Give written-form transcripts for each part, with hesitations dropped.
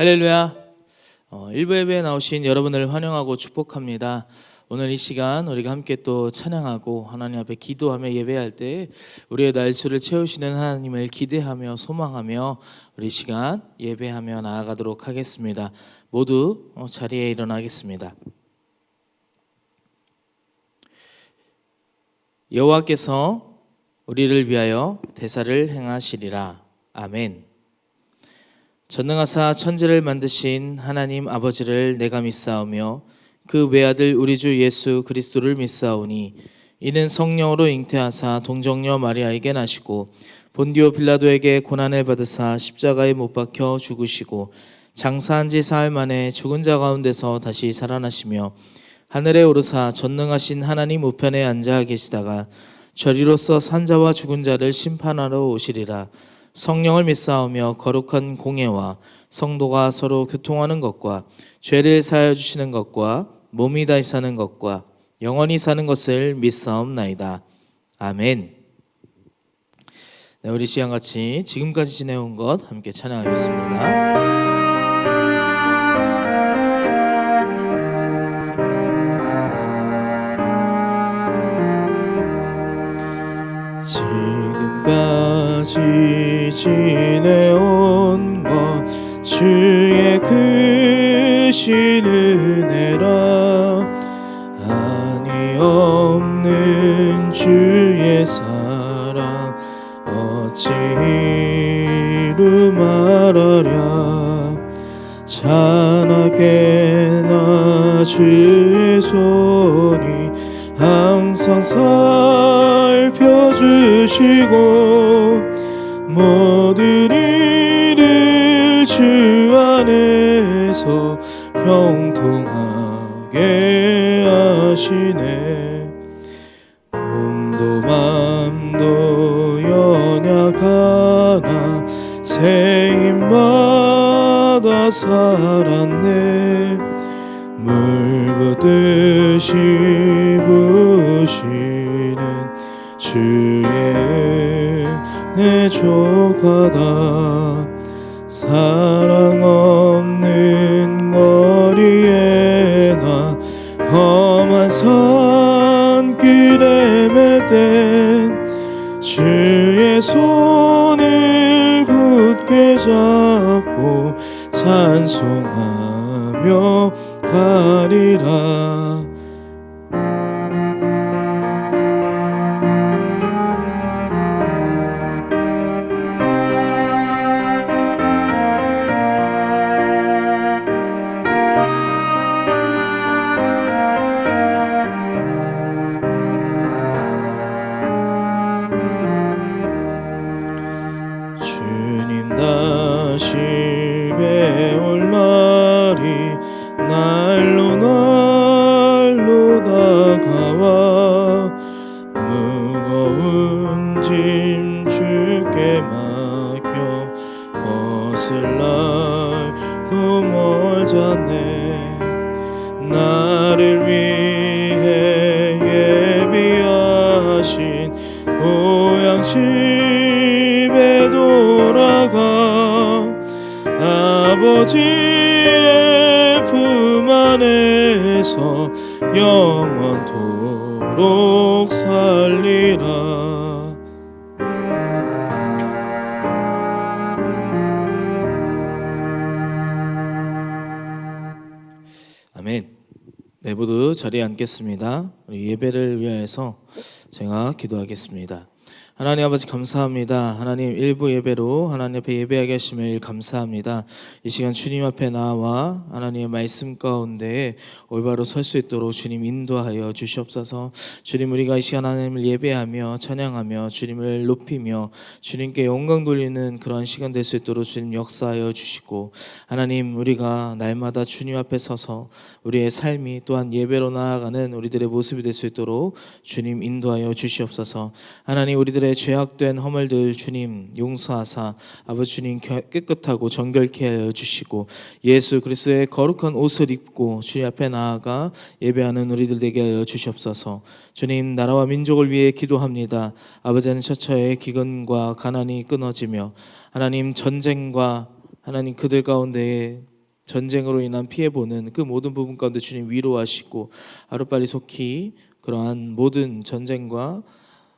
할렐루야. 일부 예배에 나오신 여러분을 환영하고 축복합니다. 오늘 이 시간 우리가 함께 또 찬양하고 하나님 앞에 기도하며 예배할 때 우리의 날수를 채우시는 하나님을 기대하며 소망하며 우리 시간 예배하며 나아가도록 하겠습니다. 모두 자리에 일어나겠습니다. 여호와께서 우리를 위하여 대사를 행하시리라. 아멘. 전능하사 천지를 만드신 하나님 아버지를 내가 믿사오며 그 외아들 우리 주 예수 그리스도를 믿사오니 이는 성령으로 잉태하사 동정녀 마리아에게 나시고 본디오 빌라도에게 고난을 받으사 십자가에 못 박혀 죽으시고 장사한 지 사흘 만에 죽은 자 가운데서 다시 살아나시며 하늘에 오르사 전능하신 하나님 우편에 앉아 계시다가 저리로서 산자와 죽은 자를 심판하러 오시리라. 성령을 믿사오며 거룩한 공예와 성도가 서로 교통하는 것과 죄를 사하여 주시는 것과 몸이 다시 사는 것과 영원히 사는 것을 믿사옵나이다. 아멘. 네, 우리 시간 같이 지금까지 지내온 것 함께 찬양하겠습니다. 지금까지 지내온 것 주의 크신 은혜라. 한이 없는 주의 사랑 어찌 이루 말하랴. 찬하게 나 주의 손이 항상 살펴주시고 모든 일을 주 안에서 형통하게 하시네. 몸도 맘도 연약하나 새 힘받아 살았네. 물 붓듯이 부으시는 주의 은혜 족하다. 사랑 없는 거리에 나 험한 산길에 맺된 주의 손을 굳게 잡고 찬송하며 가리라. 주님 다시 배올 날이 날로 날로 다가와. 무거운 짐 주께 맡겨 벗을 날도 멀잖네. 나를 위해 예비하신 고향 집에 돌아가 아버지의 품 안에서 영원토록 살리라. 아멘. 네, 모두 자리에 앉겠습니다. 우리 예배를 위하여서 제가 기도하겠습니다. 하나님 아버지 감사합니다. 하나님 일부 예배로 하나님 앞에 예배하게 하심을 감사합니다. 이 시간 주님 앞에 나와 하나님의 말씀 가운데 올바로 설 수 있도록 주님 인도하여 주시옵소서. 주님, 우리가 이 시간 하나님을 예배하며 찬양하며 주님을 높이며 주님께 영광 돌리는 그러한 시간 될 수 있도록 주님 역사하여 주시고, 하나님 우리가 날마다 주님 앞에 서서 우리의 삶이 또한 예배로 나아가는 우리들의 모습이 될 수 있도록 주님 인도하여 주시옵소서. 하나님 우리들의 죄악된 허물들 주님 용서하사 아버지 주님 깨끗하고 정결케 하여 주시고 예수 그리스도의 거룩한 옷을 입고 주님 앞에 나아가 예배하는 우리들 되게 하여 주시옵소서. 주님, 나라와 민족을 위해 기도합니다. 아버지는 처처의 기근과 가난이 끊어지며 하나님 전쟁과 하나님 그들 가운데 전쟁으로 인한 피해보는 그 모든 부분 가운데 주님 위로하시고 하루빨리 속히 그러한 모든 전쟁과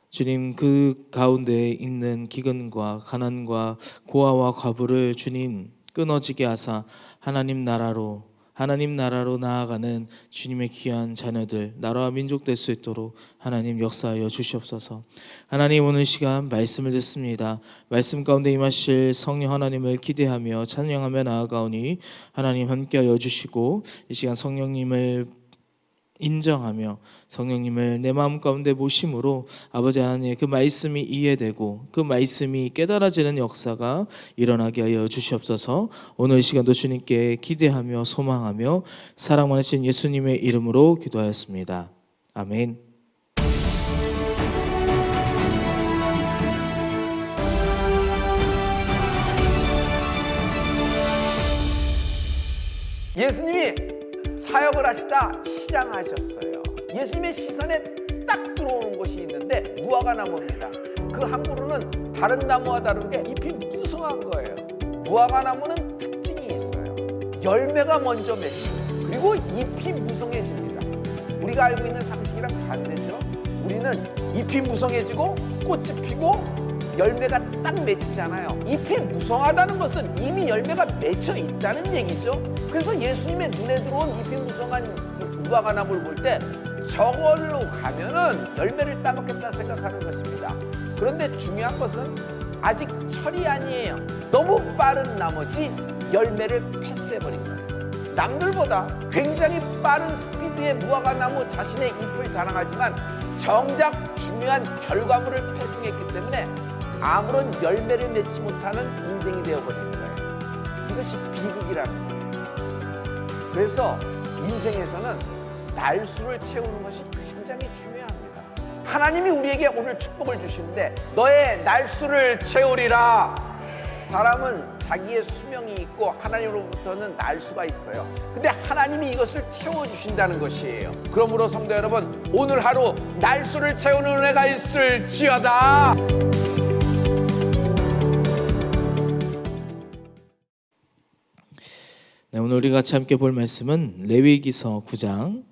주님 그 가운데 있는 기근과 가난과 고아와 과부를 주님 끊어지게 하사 하나님 나라로 나아가는 주님의 귀한 자녀들, 나라와 민족 될 수 있도록 하나님 역사하여 주시옵소서. 하나님 오늘 시간 말씀을 듣습니다. 말씀 가운데 임하실 성령 하나님을 기대하며 찬양하며 나아가오니 하나님 함께하여 주시고 이 시간 성령님을 인정하며 성령님을 내 마음 가운데 모심으로 아버지 하나님의 그 말씀이 이해되고 그 말씀이 깨달아지는 역사가 일어나게 하여 주시옵소서. 오늘 이 시간도 주님께 기대하며 소망하며 사랑 많으신 예수님의 이름으로 기도하였습니다. 아멘. 예수님이 사역을 하시다 시장하셨어요. 예수님의 시선에 딱 들어오는 것이 있는데 무화과나무입니다. 그 한 그루는 다른 나무와 다르게 잎이 무성한 거예요. 무화과나무는 특징이 있어요. 열매가 먼저 맺혀요. 그리고 잎이 무성해집니다. 우리가 알고 있는 상식이랑 반대죠. 우리는 잎이 무성해지고 꽃이 피고 열매가 딱 맺히잖아요. 잎이 무성하다는 것은 이미 열매가 맺혀 있다는 얘기죠. 그래서 예수님의 눈에 들어온 잎이 무성한 무화과나무를 볼 때 저걸로 가면은 열매를 따먹겠다 생각하는 것입니다. 그런데 중요한 것은 아직 철이 아니에요. 너무 빠른 나머지 열매를 패스해버린 거예요. 남들보다 굉장히 빠른 스피드의 무화과나무 자신의 잎을 자랑하지만 정작 중요한 결과물을 패스했기 때문에 아무런 열매를 맺지 못하는 인생이 되어버린 거예요. 이것이 비극이라는 거예요. 그래서 인생에서는 날수를 채우는 것이 굉장히 중요합니다. 하나님이 우리에게 오늘 축복을 주시는데 너의 날수를 채우리라. 사람은 자기의 수명이 있고 하나님으로부터는 날수가 있어요. 근데 하나님이 이것을 채워주신다는 것이에요. 그러므로 성도 여러분, 오늘 하루 날수를 채우는 은혜가 있을지어다. 네, 오늘 우리 같이 함께 볼 말씀은 레위기서 9장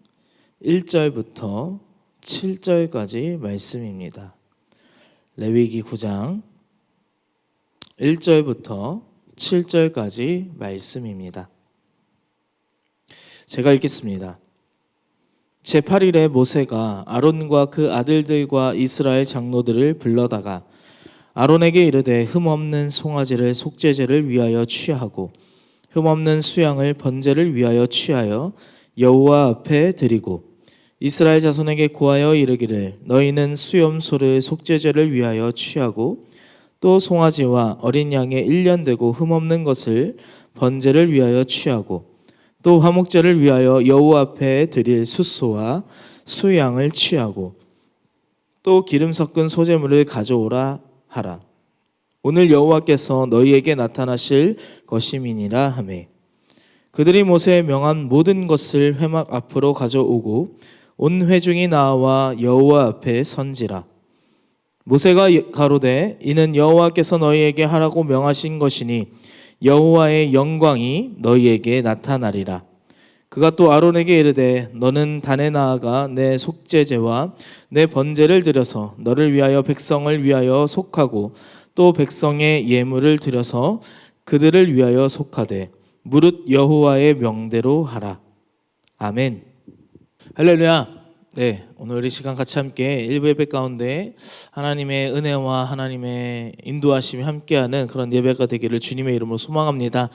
1절부터 7절까지 말씀입니다. 레위기 9장 1절부터 7절까지 말씀입니다. 제가 읽겠습니다. 제8일에 모세가 아론과 그 아들들과 이스라엘 장로들을 불러다가 아론에게 이르되 흠없는 송아지를 속죄제를 위하여 취하고 흠없는 수양을 번제를 위하여 취하여 여호와 앞에 드리고 이스라엘 자손에게 고하여 이르기를 너희는 수염소를 속죄제를 위하여 취하고 또 송아지와 어린 양의 1년 되고 흠없는 것을 번제를 위하여 취하고 또 화목제를 위하여 여호와 앞에 드릴 숫소와 수양을 취하고 또 기름 섞은 소제물을 가져오라 하라. 오늘 여호와께서 너희에게 나타나실 것임이니라 하매 그들이 모세의 명한 모든 것을 회막 앞으로 가져오고 온 회중이 나와 여호와 앞에 선지라. 모세가 가로되 이는 여호와께서 너희에게 하라고 명하신 것이니 여호와의 영광이 너희에게 나타나리라. 그가 또 아론에게 이르되 너는 단에 나아가 내 속죄제와 내 번제를 드려서 너를 위하여 백성을 위하여 속하고 또 백성의 예물을 드려서 그들을 위하여 속하되 무릇 여호와의 명대로 하라. 아멘. 할렐루야. 네, 오늘 이 시간 같이 함께 일부 예배 가운데 하나님의 은혜와 하나님의 인도하심이 함께하는 그런 예배가 되기를 주님의 이름으로 소망합니다.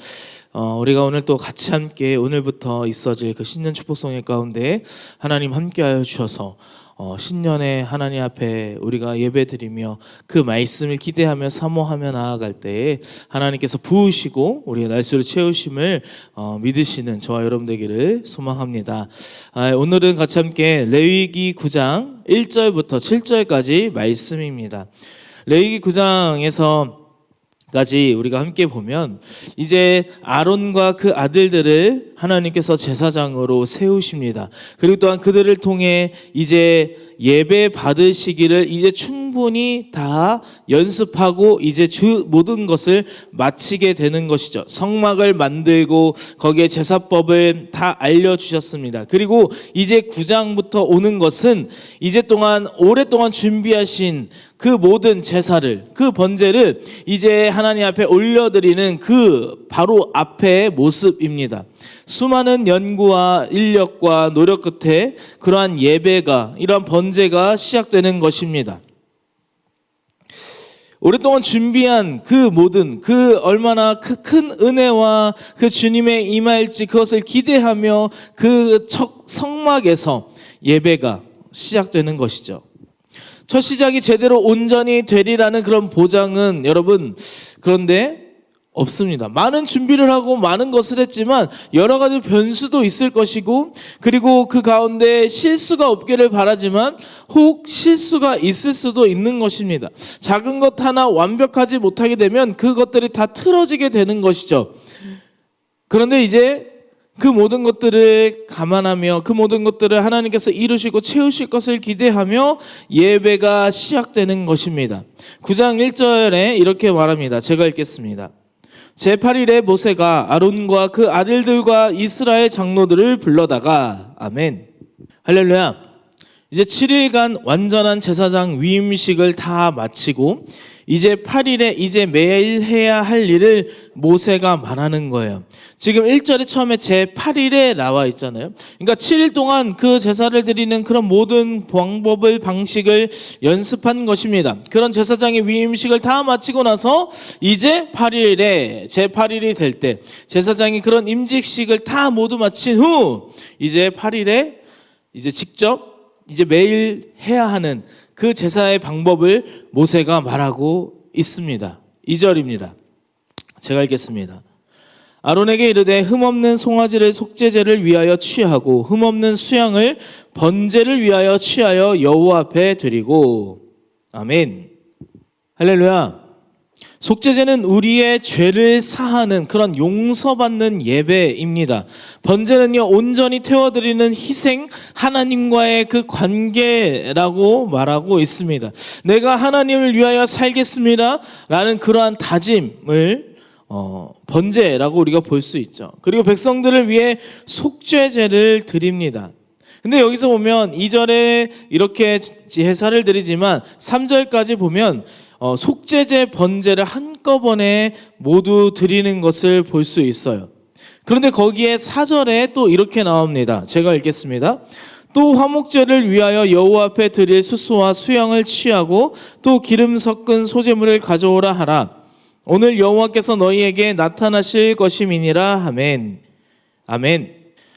우리가 오늘 또 같이 함께 오늘부터 있어질 그 신년 축복성회 가운데 하나님 함께하여 주셔서 신년에 하나님 앞에 우리가 예배드리며 그 말씀을 기대하며 사모하며 나아갈 때에 하나님께서 부으시고 우리의 날수를 채우심을 믿으시는 저와 여러분 되기를 소망합니다. 오늘은 같이 함께 레위기 9장 1절부터 7절까지 말씀입니다. 레위기 9장에서 까지 우리가 함께 보면 이제 아론과 그 아들들을 하나님께서 제사장으로 세우십니다. 그리고 또한 그들을 통해 이제 예배 받으시기를 이제 충분히 충분히 다 연습하고 이제 모든 것을 마치게 되는 것이죠. 성막을 만들고 거기에 제사법을 다 알려주셨습니다. 그리고 이제 9장부터 오는 것은 이제 오랫동안 준비하신 그 모든 제사를, 그 번제를 이제 하나님 앞에 올려드리는 그 바로 앞의 모습입니다. 수많은 연구와 인력과 노력 끝에 그러한 예배가, 이러한 번제가 시작되는 것입니다. 오랫동안 준비한 그 모든, 그 얼마나 큰 은혜와 그 주님의 임할지 그것을 기대하며 그 성막에서 예배가 시작되는 것이죠. 첫 시작이 제대로 온전히 되리라는 그런 보장은 여러분 그런데 없습니다. 많은 준비를 하고 많은 것을 했지만 여러 가지 변수도 있을 것이고, 그리고 그 가운데 실수가 없기를 바라지만 혹 실수가 있을 수도 있는 것입니다. 작은 것 하나 완벽하지 못하게 되면 그것들이 다 틀어지게 되는 것이죠. 그런데 이제 그 모든 것들을 감안하며 그 모든 것들을 하나님께서 이루시고 채우실 것을 기대하며 예배가 시작되는 것입니다. 9장 1절에 이렇게 말합니다. 제가 읽겠습니다. 제8일에 모세가 아론과 그 아들들과 이스라엘 장로들을 불러다가, 아멘, 할렐루야. 이제 7일간 완전한 제사장 위임식을 다 마치고 이제 8일에 이제 매일 해야 할 일을 모세가 말하는 거예요. 지금 1절에 처음에 제8일에 나와 있잖아요. 그러니까 7일 동안 그 제사를 드리는 그런 모든 방식을 연습한 것입니다. 그런 제사장의 위임식을 다 마치고 나서 이제 8일에 제8일이 될 때 제사장이 그런 임직식을 다 모두 마친 후 이제 8일에 이제 직접 이제 매일 해야 하는 그 제사의 방법을 모세가 말하고 있습니다. 2절입니다. 제가 읽겠습니다. 아론에게 이르되 흠없는 송아지를 속죄제를 위하여 취하고 흠없는 수양을 번제를 위하여 취하여 여호와 앞에 드리고, 아멘, 할렐루야. 속죄제는 우리의 죄를 사하는 그런 용서받는 예배입니다. 번제는요, 온전히 태워드리는 희생, 하나님과의 그 관계라고 말하고 있습니다. 내가 하나님을 위하여 살겠습니다 라는 그러한 다짐을 번제라고 우리가 볼 수 있죠. 그리고 백성들을 위해 속죄제를 드립니다. 근데 여기서 보면 2절에 이렇게 제사를 드리지만 3절까지 보면 속죄제 번제를 한꺼번에 모두 드리는 것을 볼 수 있어요. 그런데 거기에 4절에 또 이렇게 나옵니다. 제가 읽겠습니다. 또 화목제를 위하여 여호와 앞에 드릴 수소와 수양을 취하고 또 기름 섞은 소제물을 가져오라 하라. 오늘 여호와께서 너희에게 나타나실 것임이니라. 아멘. 아멘.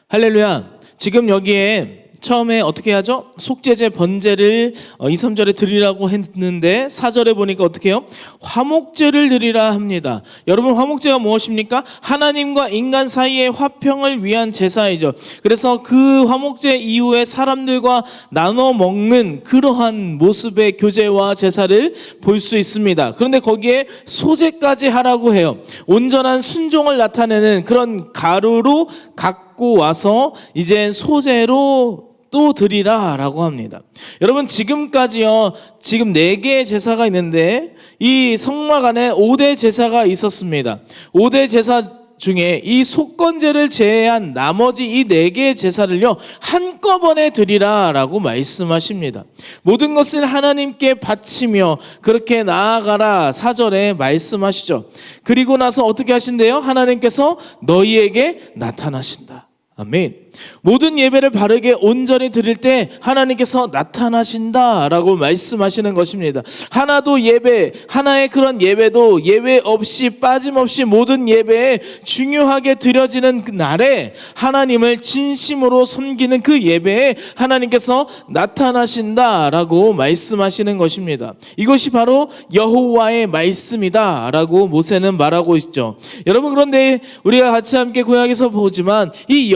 할렐루야. 지금 여기에 처음에 어떻게 하죠? 속죄제 번제를 2, 3절에 드리라고 했는데 4절에 보니까 어떻게 해요? 화목제를 드리라 합니다. 여러분, 화목제가 무엇입니까? 하나님과 인간 사이의 화평을 위한 제사이죠. 그래서 그 화목제 이후에 사람들과 나눠 먹는 그러한 모습의 교제와 제사를 볼 수 있습니다. 그런데 거기에 소제까지 하라고 해요. 온전한 순종을 나타내는 그런 가루로 갖고 와서 이제 소제로 또 드리라 라고 합니다. 여러분, 지금까지요, 지금 4개의 제사가 있는데 이 성막 안에 5대 제사가 있었습니다. 5대 제사 중에 이 속건제를 제외한 나머지 이 4개의 제사를요 한꺼번에 드리라 라고 말씀하십니다. 모든 것을 하나님께 바치며 그렇게 나아가라 4절에 말씀하시죠. 그리고 나서 어떻게 하신대요? 하나님께서 너희에게 나타나신다. 아멘. 모든 예배를 바르게 온전히 드릴 때 하나님께서 나타나신다라고 말씀하시는 것입니다. 하나의 그런 예배도 예외 없이 빠짐없이 모든 예배에 중요하게 드려지는 그 날에 하나님을 진심으로 섬기는 그 예배에 하나님께서 나타나신다라고 말씀하시는 것입니다. 이것이 바로 여호와의 말씀이다라고 모세는 말하고 있죠. 여러분, 그런데 우리가 같이 함께 구약에서 보지만 이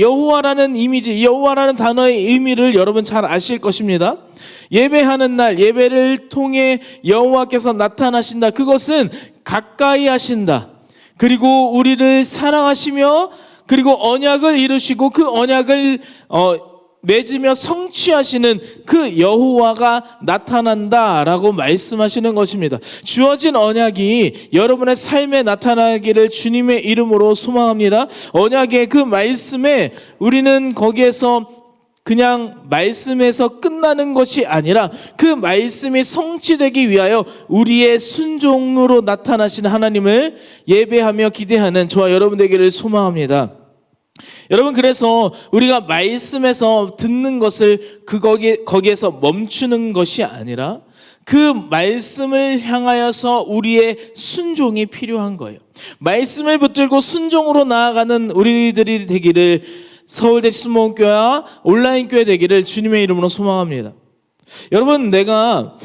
여호와라는 이미지, 여호와라는 단어의 의미를 여러분 잘 아실 것입니다. 예배하는 날, 예배를 통해 여호와께서 나타나신다. 그것은 가까이 하신다. 그리고 우리를 사랑하시며 그리고 언약을 이루시고 그 언약을 맺으며 성취하시는 그 여호와가 나타난다라고 말씀하시는 것입니다. 주어진 언약이 여러분의 삶에 나타나기를 주님의 이름으로 소망합니다. 언약의 그 말씀에 우리는 거기에서 그냥 말씀에서 끝나는 것이 아니라 그 말씀이 성취되기 위하여 우리의 순종으로 나타나신 하나님을 예배하며 기대하는 저와 여러분 되기를 소망합니다. 여러분, 그래서 우리가 말씀에서 듣는 것을 거기에서 멈추는 것이 아니라 그 말씀을 향하여서 우리의 순종이 필요한 거예요. 말씀을 붙들고 순종으로 나아가는 우리들이 되기를, 서울대 수목교회와 온라인교회 되기를 주님의 이름으로 소망합니다. 여러분, 내가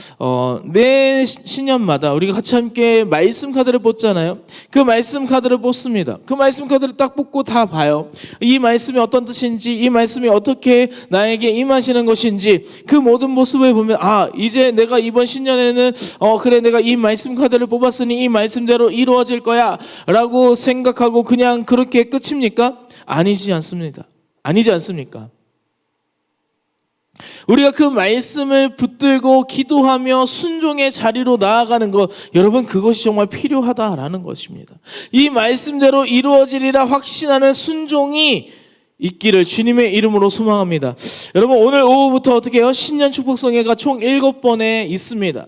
매 신년마다 우리가 같이 함께 말씀 카드를 뽑잖아요. 그 말씀 카드를 뽑습니다. 그 말씀 카드를 딱 뽑고 다 봐요. 이 말씀이 어떤 뜻인지, 이 말씀이 어떻게 나에게 임하시는 것인지, 그 모든 모습을 보면 이제 내가 이번 신년에는 그래, 내가 이 말씀 카드를 뽑았으니 이 말씀대로 이루어질 거야 라고 생각하고 그냥 그렇게 끝입니까? 아니지 않습니다. 아니지 않습니까? 우리가 그 말씀을 붙들고 기도하며 순종의 자리로 나아가는 것, 여러분, 그것이 정말 필요하다라는 것입니다. 이 말씀대로 이루어지리라 확신하는 순종이 있기를 주님의 이름으로 소망합니다. 여러분, 오늘 오후부터 어떻게 해요? 신년 축복성회가 총 7번에 있습니다.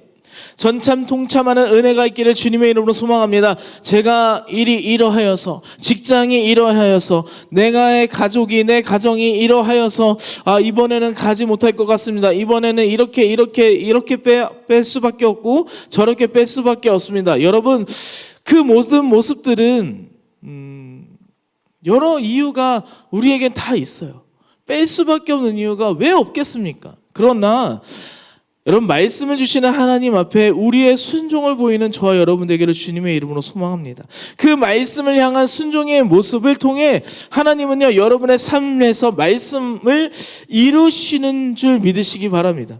전참 통참하는 은혜가 있기를 주님의 이름으로 소망합니다. 제가 일이 이러하여서, 직장이 이러하여서, 내가의 가족이, 내 가정이 이러하여서 이번에는 가지 못할 것 같습니다. 이번에는 이렇게 뺄 수밖에 없고 저렇게 뺄 수밖에 없습니다. 여러분, 그 모든 모습들은 여러 이유가 우리에겐 다 있어요. 뺄 수밖에 없는 이유가 왜 없겠습니까? 그러나 여러분, 말씀을 주시는 하나님 앞에 우리의 순종을 보이는 저와 여러분 되기를 주님의 이름으로 소망합니다. 그 말씀을 향한 순종의 모습을 통해 하나님은요, 여러분의 삶에서 말씀을 이루시는 줄 믿으시기 바랍니다.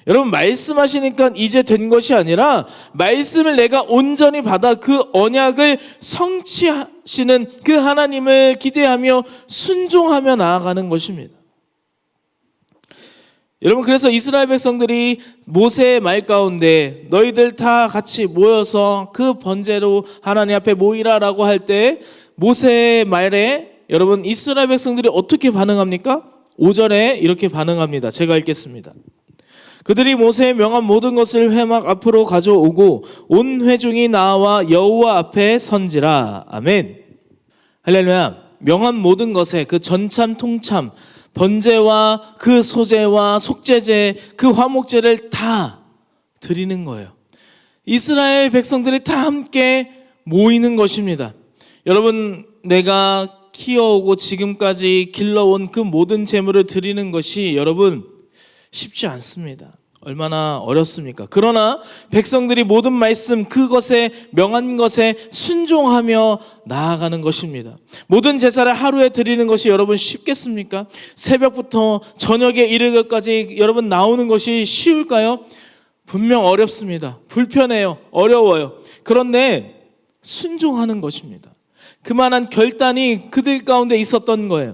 여러분, 말씀하시니까 이제 된 것이 아니라 말씀을 내가 온전히 받아 그 언약을 성취하시는 그 하나님을 기대하며 순종하며 나아가는 것입니다. 여러분, 그래서 이스라엘 백성들이 모세의 말 가운데 너희들 다 같이 모여서 그 번제로 하나님 앞에 모이라라고 할 때 모세의 말에 여러분 이스라엘 백성들이 어떻게 반응합니까? 5절에 이렇게 반응합니다. 제가 읽겠습니다. 그들이 모세의 명한 모든 것을 회막 앞으로 가져오고 온 회중이 나와 여호와 앞에 선지라. 아멘. 할렐루야. 명한 모든 것에 그 전참 통참 번제와 그 소제와 속제제, 그 화목제를 다 드리는 거예요. 이스라엘 백성들이 다 함께 모이는 것입니다. 여러분, 내가 키워오고 지금까지 길러온 그 모든 제물을 드리는 것이 여러분 쉽지 않습니다. 얼마나 어렵습니까? 그러나 백성들이 모든 말씀, 그것에 명한 것에 순종하며 나아가는 것입니다. 모든 제사를 하루에 드리는 것이 여러분 쉽겠습니까? 새벽부터 저녁에 이르기까지 여러분 나오는 것이 쉬울까요? 분명 어렵습니다. 불편해요. 어려워요. 그런데 순종하는 것입니다. 그만한 결단이 그들 가운데 있었던 거예요.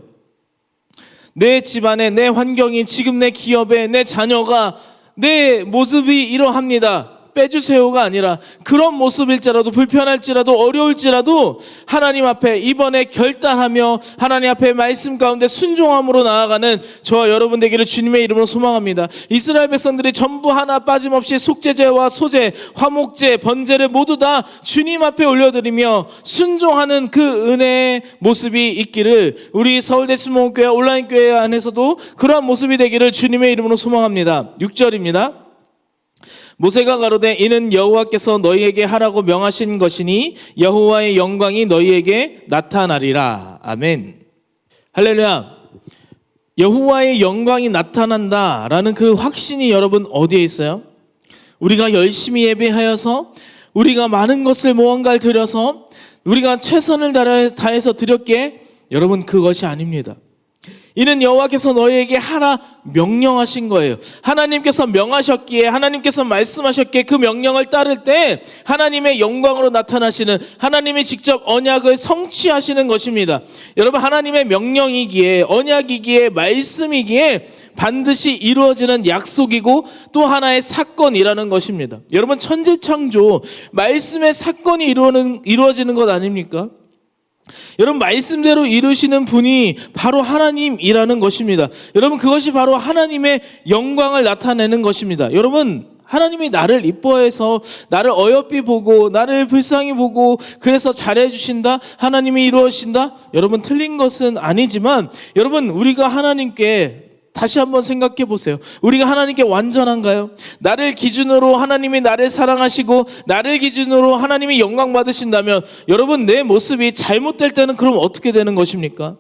내 집안에, 내 환경이, 지금 내 기업에, 내 자녀가, 내 모습이 이러합니다. 빼주세요가 아니라 그런 모습일지라도, 불편할지라도, 어려울지라도 하나님 앞에 이번에 결단하며 하나님 앞에 말씀 가운데 순종함으로 나아가는 저와 여러분 되기를 주님의 이름으로 소망합니다. 이스라엘 백성들이 전부 하나 빠짐없이 속죄제와 소제, 화목제, 번제를 모두 다 주님 앞에 올려드리며 순종하는 그 은혜의 모습이 있기를, 우리 서울대 수목교회 온라인교회 안에서도 그러한 모습이 되기를 주님의 이름으로 소망합니다. 6절입니다. 모세가 가로되 이는 여호와께서 너희에게 하라고 명하신 것이니 여호와의 영광이 너희에게 나타나리라. 아멘. 할렐루야. 여호와의 영광이 나타난다라는 그 확신이 여러분 어디에 있어요? 우리가 열심히 예배하여서, 우리가 많은 것을 무언가를 드려서, 우리가 최선을 다해서 드렸기에 여러분 그것이 아닙니다. 이는 여호와께서 너희에게 하라 명령하신 거예요. 하나님께서 명하셨기에, 하나님께서 말씀하셨기에 그 명령을 따를 때 하나님의 영광으로 나타나시는, 하나님이 직접 언약을 성취하시는 것입니다. 여러분, 하나님의 명령이기에, 언약이기에, 말씀이기에 반드시 이루어지는 약속이고 또 하나의 사건이라는 것입니다. 여러분, 천지창조 말씀의 사건이 이루어지는 것 아닙니까? 여러분, 말씀대로 이루시는 분이 바로 하나님이라는 것입니다. 여러분, 그것이 바로 하나님의 영광을 나타내는 것입니다. 여러분, 하나님이 나를 이뻐해서 나를 어여삐 보고 나를 불쌍히 보고 그래서 잘해주신다, 하나님이 이루어진다, 여러분 틀린 것은 아니지만, 여러분, 우리가 하나님께 다시 한번 생각해 보세요. 우리가 하나님께 완전한가요? 나를 기준으로 하나님이 나를 사랑하시고 나를 기준으로 하나님이 영광 받으신다면, 여러분, 내 모습이 잘못될 때는 그럼 어떻게 되는 것입니까?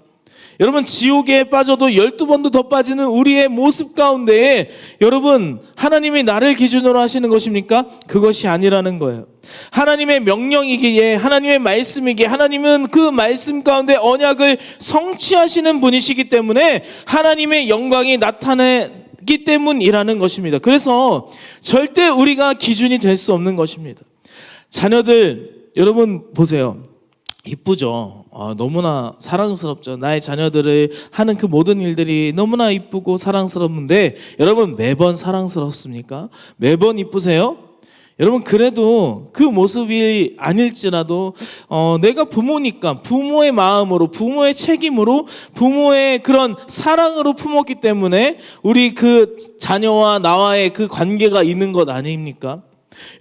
여러분, 지옥에 빠져도 12번도 더 빠지는 우리의 모습 가운데에 여러분, 하나님이 나를 기준으로 하시는 것입니까? 그것이 아니라는 거예요. 하나님의 명령이기에, 하나님의 말씀이기에, 하나님은 그 말씀 가운데 언약을 성취하시는 분이시기 때문에 하나님의 영광이 나타나기 때문이라는 것입니다. 그래서 절대 우리가 기준이 될 수 없는 것입니다. 자녀들, 여러분 보세요. 이쁘죠? 너무나 사랑스럽죠. 나의 자녀들을 하는 그 모든 일들이 너무나 이쁘고 사랑스럽는데, 여러분, 매번 사랑스럽습니까? 매번 이쁘세요? 여러분, 그래도 그 모습이 아닐지라도 내가 부모니까 부모의 마음으로, 부모의 책임으로, 부모의 그런 사랑으로 품었기 때문에 우리 그 자녀와 나와의 그 관계가 있는 것 아닙니까?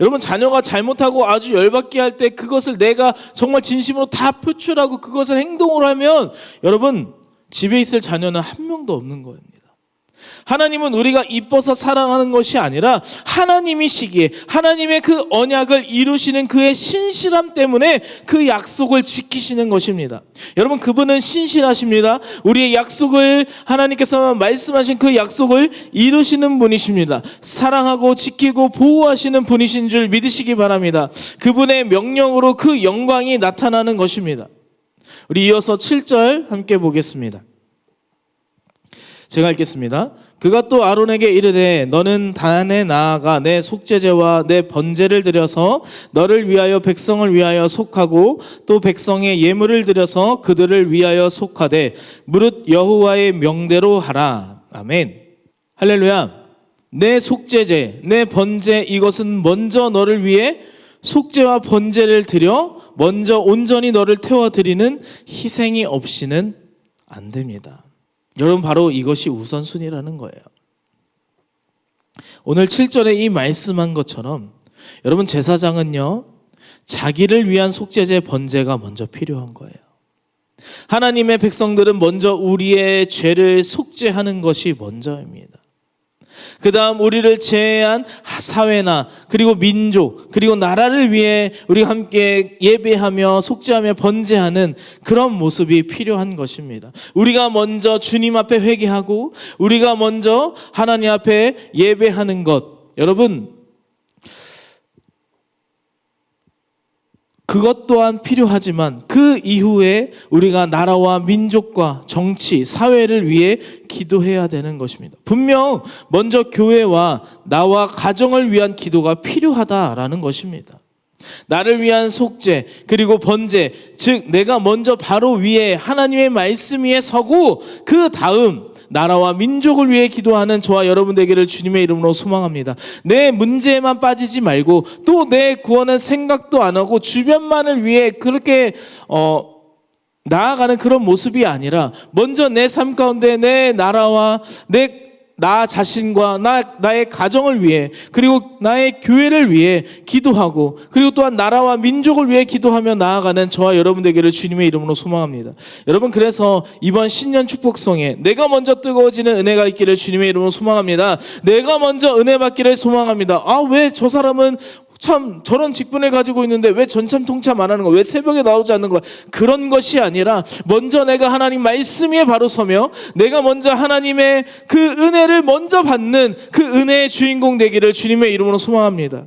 여러분, 자녀가 잘못하고 아주 열받게 할 때 그것을 내가 정말 진심으로 다 표출하고 그것을 행동으로 하면, 여러분, 집에 있을 자녀는 한 명도 없는 겁니다. 하나님은 우리가 이뻐서 사랑하는 것이 아니라 하나님이시기에, 하나님의 그 언약을 이루시는 그의 신실함 때문에 그 약속을 지키시는 것입니다. 여러분, 그분은 신실하십니다. 우리의 약속을, 하나님께서 말씀하신 그 약속을 이루시는 분이십니다. 사랑하고 지키고 보호하시는 분이신 줄 믿으시기 바랍니다. 그분의 명령으로 그 영광이 나타나는 것입니다. 우리 이어서 7절 함께 보겠습니다. 제가 읽겠습니다. 그가 또 아론에게 이르되 너는 단에 나아가 내 속죄제와 내 번제를 드려서 너를 위하여 백성을 위하여 속하고 또 백성의 예물을 드려서 그들을 위하여 속하되 무릇 여호와의 명대로 하라. 아멘. 할렐루야. 내 속죄제, 내 번제, 이것은 먼저 너를 위해 속죄와 번제를 드려 먼저 온전히 너를 태워드리는 희생이 없이는 안 됩니다. 여러분, 바로 이것이 우선순위라는 거예요. 오늘 7절에 이 말씀한 것처럼 여러분, 제사장은요, 자기를 위한 속죄제 번제가 먼저 필요한 거예요. 하나님의 백성들은 먼저 우리의 죄를 속죄하는 것이 먼저입니다. 그 다음 우리를 제외한 사회나 그리고 민족 그리고 나라를 위해 우리가 함께 예배하며 속죄하며 번제하는 그런 모습이 필요한 것입니다. 우리가 먼저 주님 앞에 회개하고 우리가 먼저 하나님 앞에 예배하는 것, 여러분, 그것 또한 필요하지만 그 이후에 우리가 나라와 민족과 정치, 사회를 위해 기도해야 되는 것입니다. 분명 먼저 교회와 나와 가정을 위한 기도가 필요하다라는 것입니다. 나를 위한 속죄 그리고 번제, 즉 내가 먼저 바로 위에 하나님의 말씀 위에 서고 그 다음 나라와 민족을 위해 기도하는 저와 여러분 되기를 주님의 이름으로 소망합니다. 내 문제에만 빠지지 말고 또 내 구원은 생각도 안 하고 주변만을 위해 그렇게 나아가는 그런 모습이 아니라 먼저 내 삶 가운데 내 나라와 나 자신과 나의 가정을 위해 그리고 나의 교회를 위해 기도하고 그리고 또한 나라와 민족을 위해 기도하며 나아가는 저와 여러분 되기를 주님의 이름으로 소망합니다. 여러분, 그래서 이번 신년 축복성에 내가 먼저 뜨거워지는 은혜가 있기를 주님의 이름으로 소망합니다. 내가 먼저 은혜 받기를 소망합니다. 왜 저 사람은 참 저런 직분을 가지고 있는데 왜 전참 통참 안 하는 거야? 왜 새벽에 나오지 않는 거야? 그런 것이 아니라 먼저 내가 하나님 말씀 위에 바로 서며 내가 먼저 하나님의 그 은혜를 먼저 받는 그 은혜의 주인공 되기를 주님의 이름으로 소망합니다.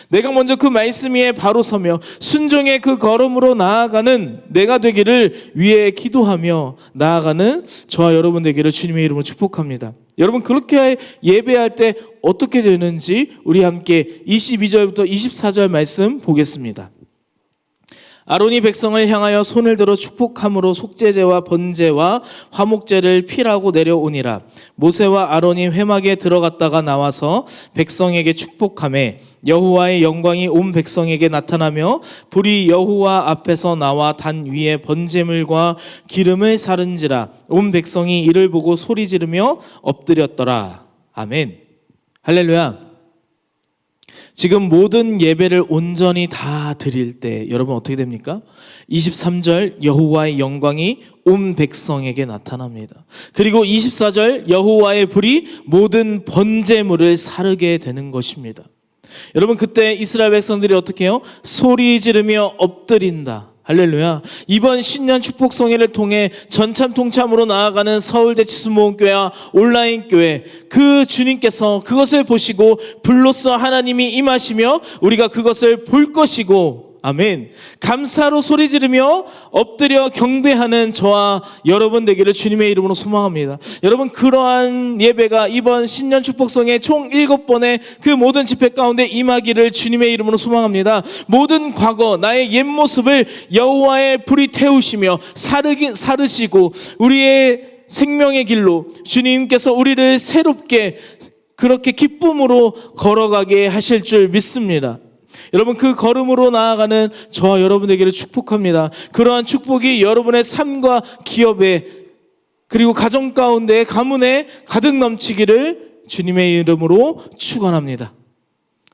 내가 먼저 그 말씀 위에 바로 서며 순종의 그 걸음으로 나아가는 내가 되기를 위해 기도하며 나아가는 저와 여러분 되기를 주님의 이름으로 축복합니다. 여러분, 그렇게 예배할 때 어떻게 되는지 우리 함께 22절부터 24절 말씀 보겠습니다. 아론이 백성을 향하여 손을 들어 축복함으로 속죄제와 번제와 화목제를 필하고 내려오니라. 모세와 아론이 회막에 들어갔다가 나와서 백성에게 축복하매 여호와의 영광이 온 백성에게 나타나며 불이 여호와 앞에서 나와 단 위에 번제물과 기름을 사른지라. 온 백성이 이를 보고 소리 지르며 엎드렸더라. 아멘. 할렐루야. 지금 모든 예배를 온전히 다 드릴 때 여러분 어떻게 됩니까? 23절 여호와의 영광이 온 백성에게 나타납니다. 그리고 24절 여호와의 불이 모든 번제물을 사르게 되는 것입니다. 여러분, 그때 이스라엘 백성들이 어떻게 해요? 소리 지르며 엎드린다. 할렐루야. 이번 신년 축복성회를 통해 전참통참으로 나아가는 서울대 치수모험교회와 온라인교회, 그 주님께서 그것을 보시고 불로써 하나님이 임하시며 우리가 그것을 볼 것이고, 아멘, 감사로 소리 지르며 엎드려 경배하는 저와 여러분 되기를 주님의 이름으로 소망합니다. 여러분, 그러한 예배가 이번 신년 축복성회 총 7번의 그 모든 집회 가운데 임하기를 주님의 이름으로 소망합니다. 모든 과거 나의 옛 모습을 여호와의 불이 태우시며 사르시고 우리의 생명의 길로 주님께서 우리를 새롭게 그렇게 기쁨으로 걸어가게 하실 줄 믿습니다. 여러분, 그 걸음으로 나아가는 저와 여러분 되기를 축복합니다. 그러한 축복이 여러분의 삶과 기업에 그리고 가정 가운데 가문에 가득 넘치기를 주님의 이름으로 축원합니다.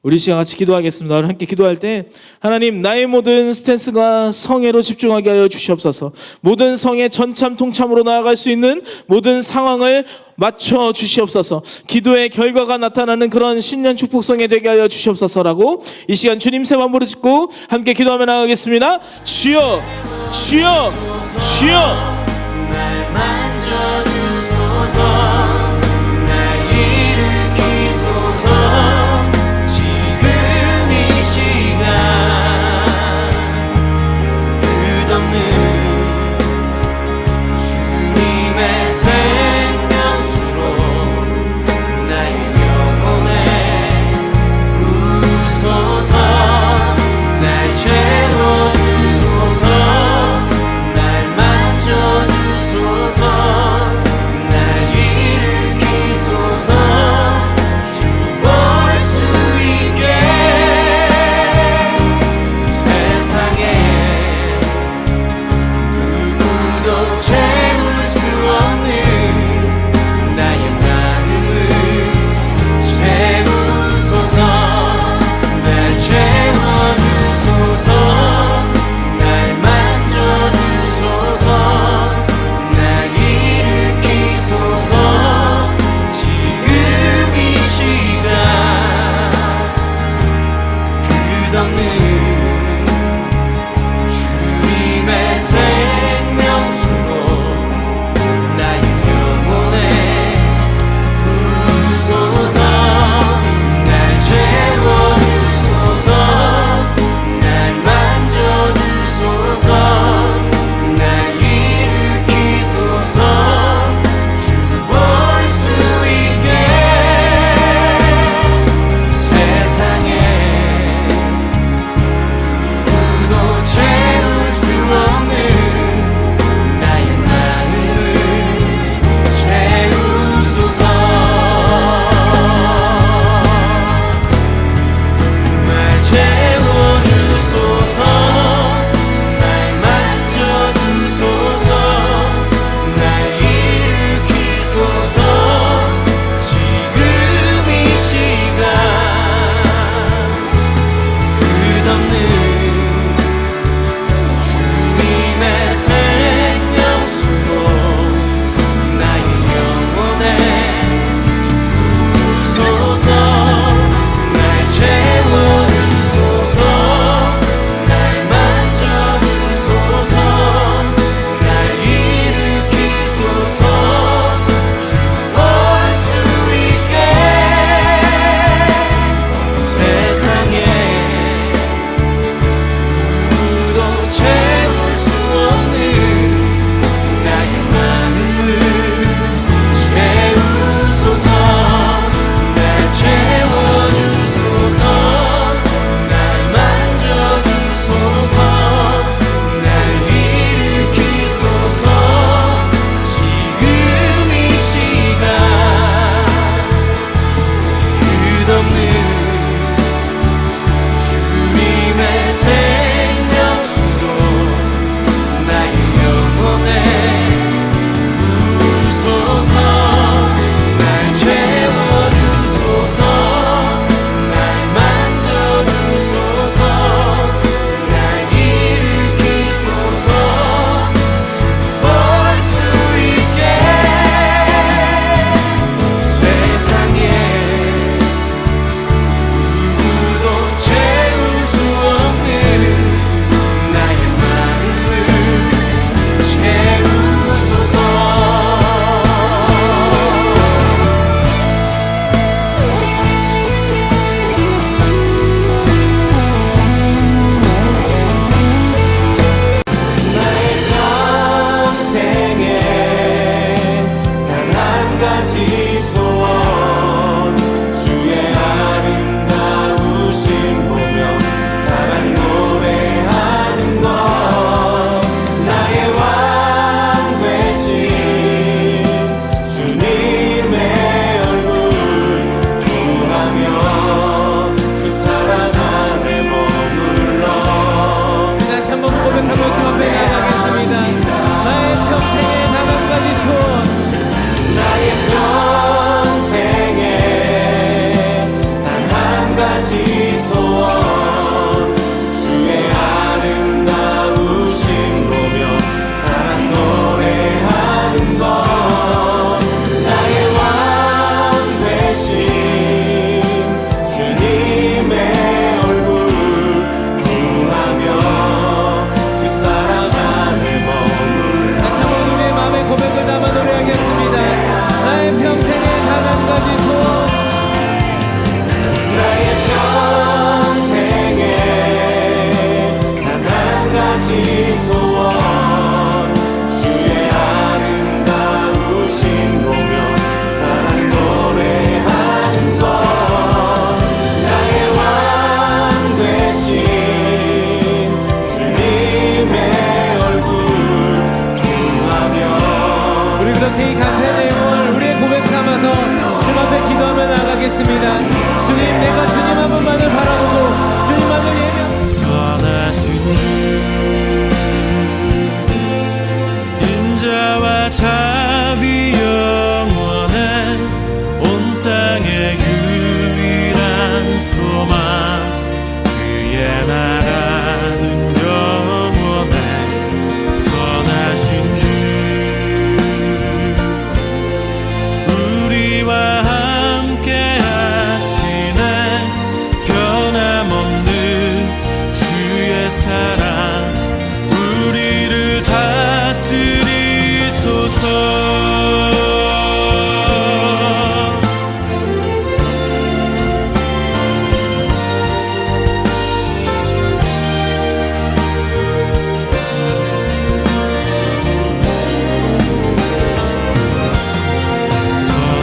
우리 시간 같이 기도하겠습니다. 우리 함께 기도할 때 하나님, 나의 모든 스탠스가 성회로 집중하게 하여 주시옵소서. 모든 성회 전참 통참으로 나아갈 수 있는 모든 상황을 맞춰 주시옵소서. 기도의 결과가 나타나는 그런 신년 축복성회 되게 하여 주시옵소서라고 이 시간 주님 세 번 부르짖고 함께 기도하며 나가겠습니다. 주여, 주여, 주여. 날 만져주소서. 날 일으키소서. 지금 이 시간 끝없는 주님의 생명수로 나의 영혼에 부으소서. 날 채워주소서. 날 만져주소서. 날 일으키소서. 주 볼 수 있게 세상에 누구도 채울 수 없는 나의 마음을 채우소서. 날 채워주소서. 날 만져주소서. 날 일으키소서. 지금 이 시간 끝없는 주님의 생명수로 나의 영혼에 부으소서. 날 채워주소서. 날 만져주소서. 날 일으키소서. 주 볼 수 있게 세상에 가지 소원 주의 아름다우신 보며 사랑 노래하는 것 나의 왕 되신 주님의 얼굴 구하며 그 사랑 안에 머물 다시 한번 우리의 마음의 고백을 담아 노래하겠습니다. 나의 평생에 단 한 가지 소원 나의 평생에 단 한 가지 소원 주의 아름다우신 보며 사랑 노래하는 것 나의 왕 되신 주님의 얼굴 구하며 우리 그렇게 이 간절한 내용을 우리의 고백 삼아서 주님 앞에 기도하며 나가겠습니다. 주님 내가 주님 한 분만을 바라보고 주님만을 예배하며 선하신 주 인자와 자비 영원한 온 땅의 유일한 소망 그의 나라는 영원해 선하신 주 우리와 함께 하시네 변함없는 주의 사랑 우리를 다스리소서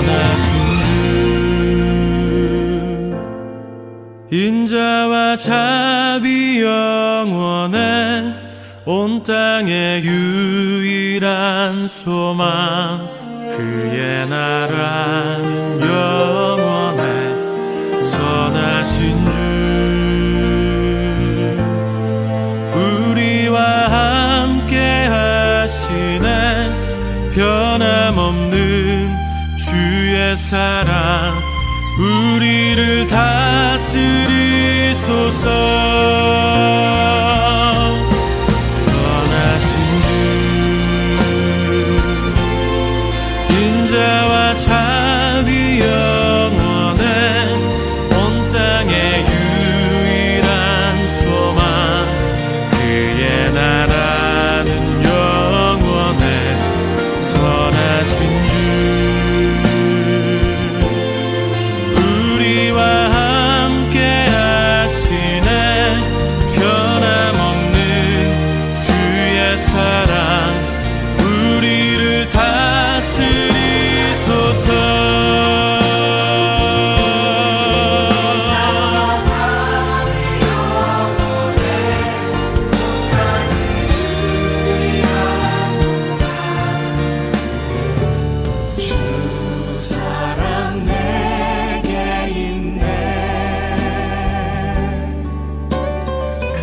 선하신 주 인자와 자비 영원해 온 땅의 유일한 소망 그의 나라는 영원해 선하신 주 우리와 함께 하시네 변함없는 주의 사랑 우리를 다스리소서 선하신 주 인자와 자비 영원해 온 땅의 유일한 소망 그의 나라는 영원해 선하신 주 우리와 함께 하시네 변함없는 주의 사랑 우리를 다스리소서 주 사랑 내게 있네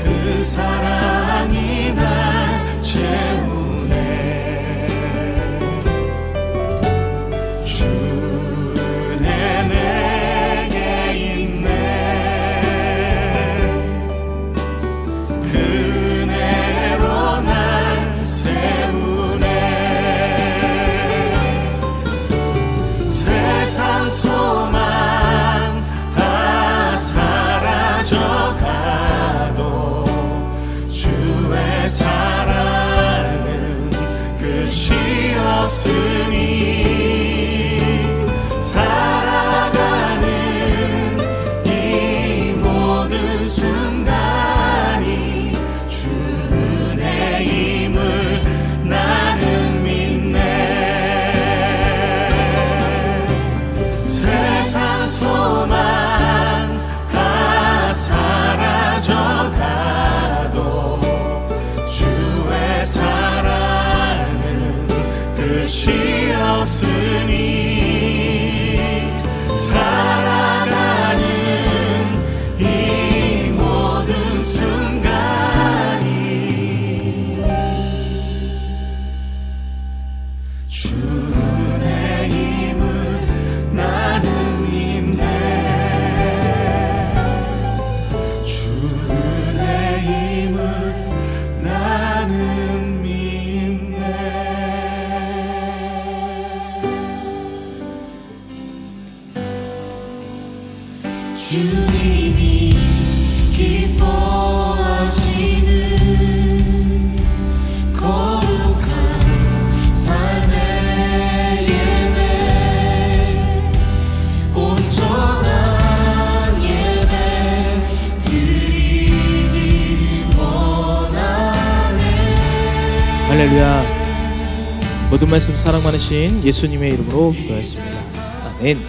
그 사랑이 날 채우네 주 은혜 내게 있네 그 은혜로 날 세우네 세상 소망 다 사라져가도 주의 사랑은 끝이 없으니 살아가는 이 모든 순간이 주 은혜임을 나는 믿네 세상 소망 다 사라져가도 주의 사랑은 끝이 없으니 살아가는 이 모든 할렐루야. 모든 말씀 사랑 많으신 예수님의 이름으로 기도했습니다. 아멘.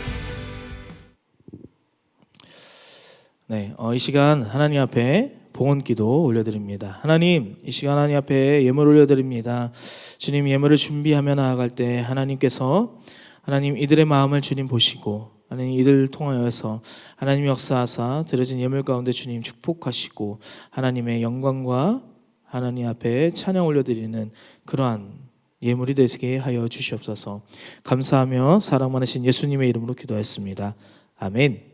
네, 이 시간 하나님 앞에 봉헌기도 올려드립니다. 하나님, 이 시간 하나님 앞에 예물 올려드립니다. 주님, 예물을 준비하며 나아갈 때 하나님께서 하나님 이들의 마음을 주님 보시고 하나님 이들을 통하여서 하나님 역사하사 드려진 예물 가운데 주님 축복하시고 하나님의 영광과 하나님 앞에 찬양 올려드리는 그러한 예물이 되게 하여 주시옵소서. 감사하며 사랑 많으신 예수님의 이름으로 기도했습니다. 아멘.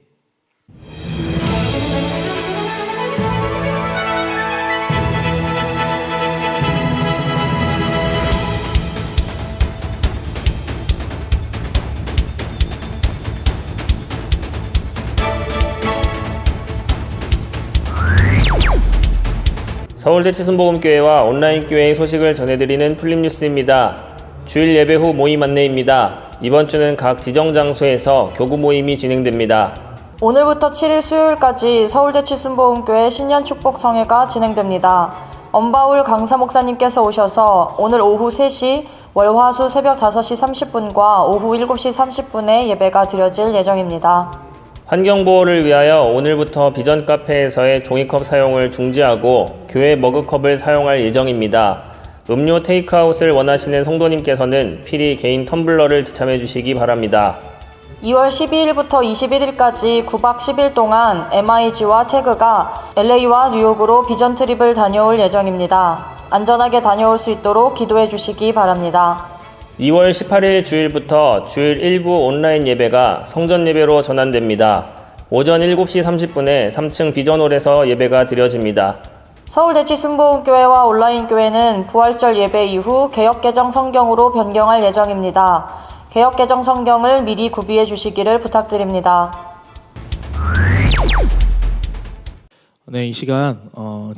서울대치순복음교회와 온라인교회의 소식을 전해드리는 풀림뉴스입니다. 주일 예배 후 모임 안내입니다. 이번 주는 각 지정장소에서 교구 모임이 진행됩니다. 오늘부터 7일 수요일까지 서울대치순복음교회 신년축복성회가 진행됩니다. 엄바울 강사 목사님께서 오셔서 오늘 오후 3시, 월화수 새벽 5시 30분과 오후 7시 30분에 예배가 드려질 예정입니다. 환경보호를 위하여 오늘부터 비전 카페에서의 종이컵 사용을 중지하고 교회 머그컵을 사용할 예정입니다. 음료 테이크아웃을 원하시는 성도님께서는 필히 개인 텀블러를 지참해 주시기 바랍니다. 2월 12일부터 21일까지 9박 10일 동안 MIG와 태그가 LA와 뉴욕으로 비전 트립을 다녀올 예정입니다. 안전하게 다녀올 수 있도록 기도해 주시기 바랍니다. 2월 18일 주일부터 주일 일부 온라인 예배가 성전 예배로 전환됩니다. 오전 7시 30분에 3층 비전홀에서 예배가 드려집니다. 서울대치순복음교회와 온라인교회는 부활절 예배 이후 개역개정 성경으로 변경할 예정입니다. 개역개정 성경을 미리 구비해 주시기를 부탁드립니다. 네, 이 시간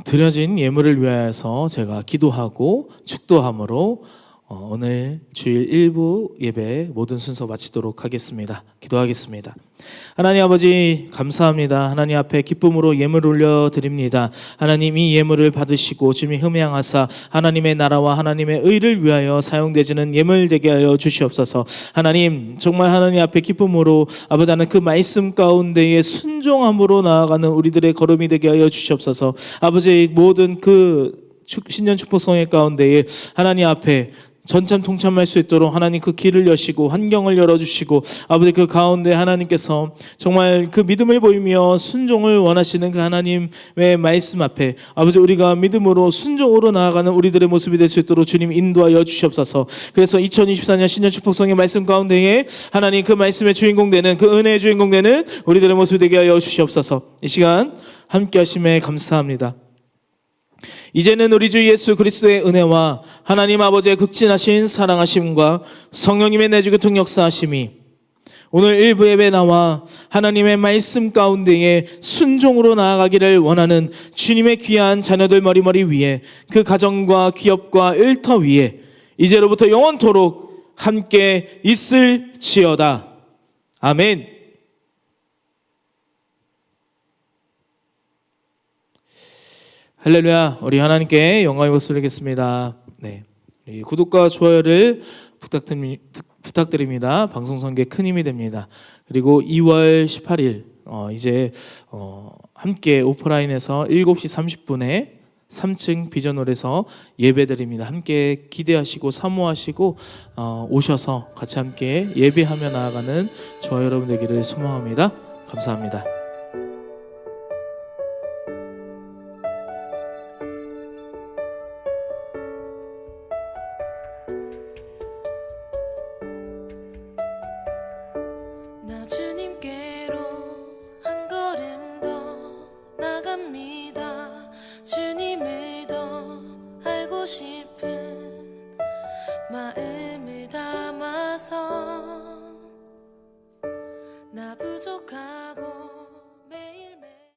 드려진 예물을 위하여서 제가 기도하고 축도함으로 오늘 주일 1부 예배 모든 순서 마치도록 하겠습니다. 기도하겠습니다. 하나님 아버지 감사합니다. 하나님 앞에 기쁨으로 예물 올려드립니다. 하나님 이 예물을 받으시고 주님이 흠양하사 하나님의 나라와 하나님의 의를 위하여 사용되지는 예물 되게 하여 주시옵소서. 하나님 정말 하나님 앞에 기쁨으로 아버지 하나님 그 말씀 가운데에 순종함으로 나아가는 우리들의 걸음이 되게 하여 주시옵소서. 아버지 모든 그 신년 축복성회 가운데에 하나님 앞에 전참 통참할 수 있도록 하나님 그 길을 여시고 환경을 열어주시고 아버지 그 가운데 하나님께서 정말 그 믿음을 보이며 순종을 원하시는 그 하나님의 말씀 앞에 아버지 우리가 믿음으로 순종으로 나아가는 우리들의 모습이 될 수 있도록 주님 인도하여 주시옵소서. 그래서 2024년 신년 축복성의 말씀 가운데에 하나님 그 말씀의 주인공 되는 그 은혜의 주인공 되는 우리들의 모습이 되게 하여 주시옵소서. 이 시간 함께 하심에 감사합니다. 이제는 우리 주 예수 그리스도의 은혜와 하나님 아버지의 극진하신 사랑하심과 성령님의 내주교통 역사하심이 오늘 일부 예배 나와 하나님의 말씀 가운데에 순종으로 나아가기를 원하는 주님의 귀한 자녀들 머리머리 위에 그 가정과 기업과 일터 위에 이제로부터 영원토록 함께 있을지어다. 아멘. 할렐루야. 우리 하나님께 영광의 박수 드리겠습니다. 네, 구독과 좋아요를 부탁드립니다. 방송 선교에 큰 힘이 됩니다. 그리고 2월 18일 이제 함께 오프라인에서 7시 30분에 3층 비전홀에서 예배드립니다. 함께 기대하시고 사모하시고 오셔서 같이 함께 예배하며 나아가는 저와 여러분 되기를 소망합니다. 감사합니다.